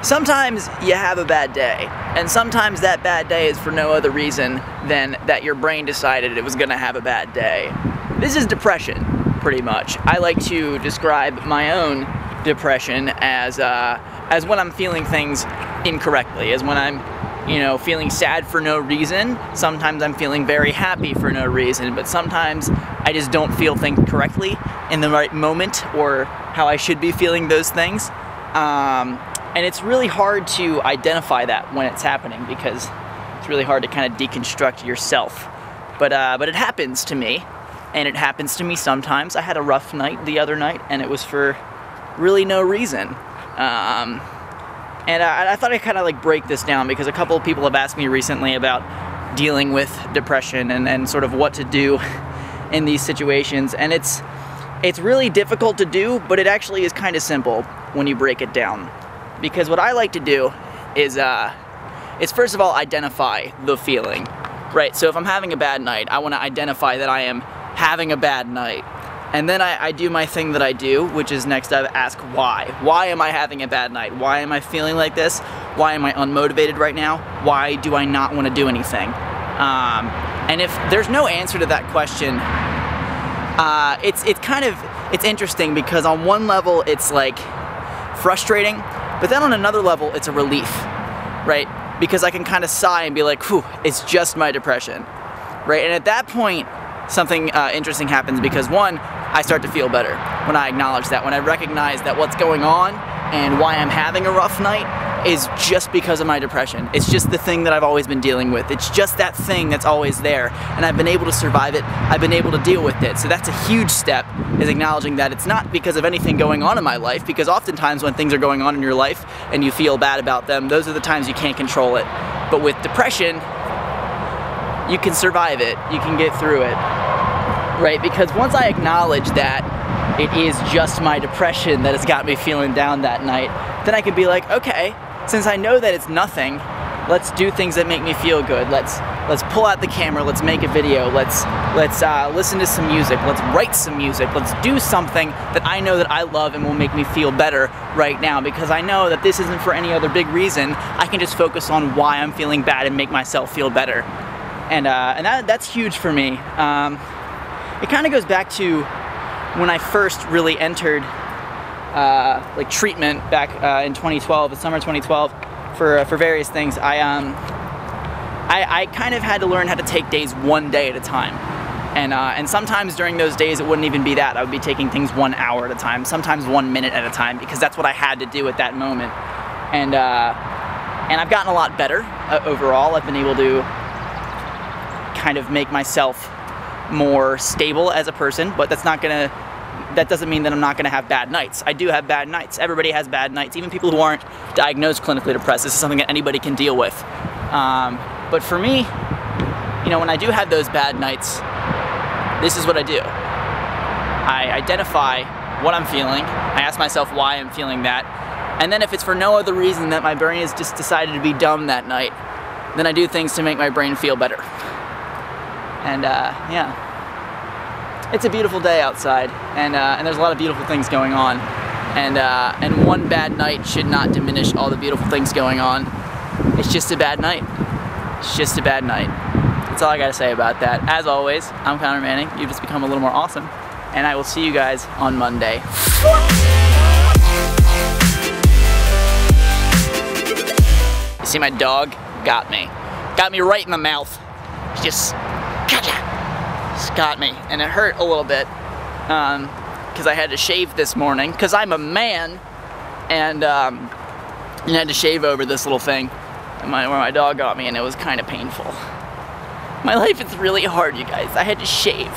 sometimes you have a bad day, and sometimes that bad day is for no other reason than that your brain decided it was gonna have a bad day. This is depression, pretty much. I like to describe my own depression as when I'm feeling things incorrectly, as when I'm, you know, feeling sad for no reason. Sometimes I'm feeling very happy for no reason, but sometimes I just don't feel things correctly in the right moment or how I should be feeling those things. And it's really hard to identify that when it's happening, because it's really hard to kind of deconstruct yourself. But it happens to me, and it happens to me sometimes. I had a rough night the other night, and it was for really no reason. And I thought I'd kind of like break this down, because a couple of people have asked me recently about dealing with depression and sort of what to do in these situations. And it's really difficult to do, but it actually is kind of simple when you break it down. Because what I like to do is first of all identify the feeling, right? So if I'm having a bad night, I want to identify that I am having a bad night. And then I do my thing that I do, which is next I ask why. Why am I having a bad night? Why am I feeling like this? Why am I unmotivated right now? Why do I not want to do anything? And if there's no answer to that question, it's interesting, because on one level it's like frustrating, but then on another level it's a relief, right? Because I can kind of sigh and be like, whew, it's just my depression, right? And at that point, something interesting happens, because one, I start to feel better when I acknowledge that, when I recognize that what's going on and why I'm having a rough night is just because of my depression. It's just the thing that I've always been dealing with. It's just that thing that's always there, and I've been able to survive it. I've been able to deal with it. So that's a huge step, is acknowledging that it's not because of anything going on in my life, because oftentimes when things are going on in your life and you feel bad about them, those are the times you can't control it. But with depression, you can survive it. You can get through it, right? Because once I acknowledge that it is just my depression that has got me feeling down that night, then I could be like, okay, since I know that it's nothing, let's do things that make me feel good. Let's pull out the camera, let's make a video, let's listen to some music, let's write some music, let's do something that I know that I love and will make me feel better right now, because I know that this isn't for any other big reason. I can just focus on why I'm feeling bad and make myself feel better. And that's huge for me. It kind of goes back to when I first really entered like treatment back in 2012, the summer 2012, for various things. I kind of had to learn how to take days one day at a time, and sometimes during those days it wouldn't even be that. I would be taking things 1 hour at a time, sometimes 1 minute at a time, because that's what I had to do at that moment. And I've gotten a lot better overall. I've been able to kind of make myself more stable as a person, but that doesn't mean that I'm not gonna have bad nights. I do have bad nights. Everybody has bad nights, even people who aren't diagnosed clinically depressed. This is something that anybody can deal with. But for me, you know, when I do have those bad nights, this is what I do. I identify what I'm feeling, I ask myself why I'm feeling that, and then if it's for no other reason that my brain has just decided to be dumb that night, then I do things to make my brain feel better. And yeah, it's a beautiful day outside, and there's a lot of beautiful things going on, and one bad night should not diminish all the beautiful things going on. It's just a bad night. It's just a bad night. That's all I gotta say about that. As always, I'm Connor Manning. You've just become a little more awesome, and I will see you guys on Monday. You see, my dog got me right in the mouth. Just got me, and it hurt a little bit because I had to shave this morning, because I'm a man, and I had to shave over this little thing where my dog got me, and it was kind of painful. My life is really hard, you guys. I had to shave.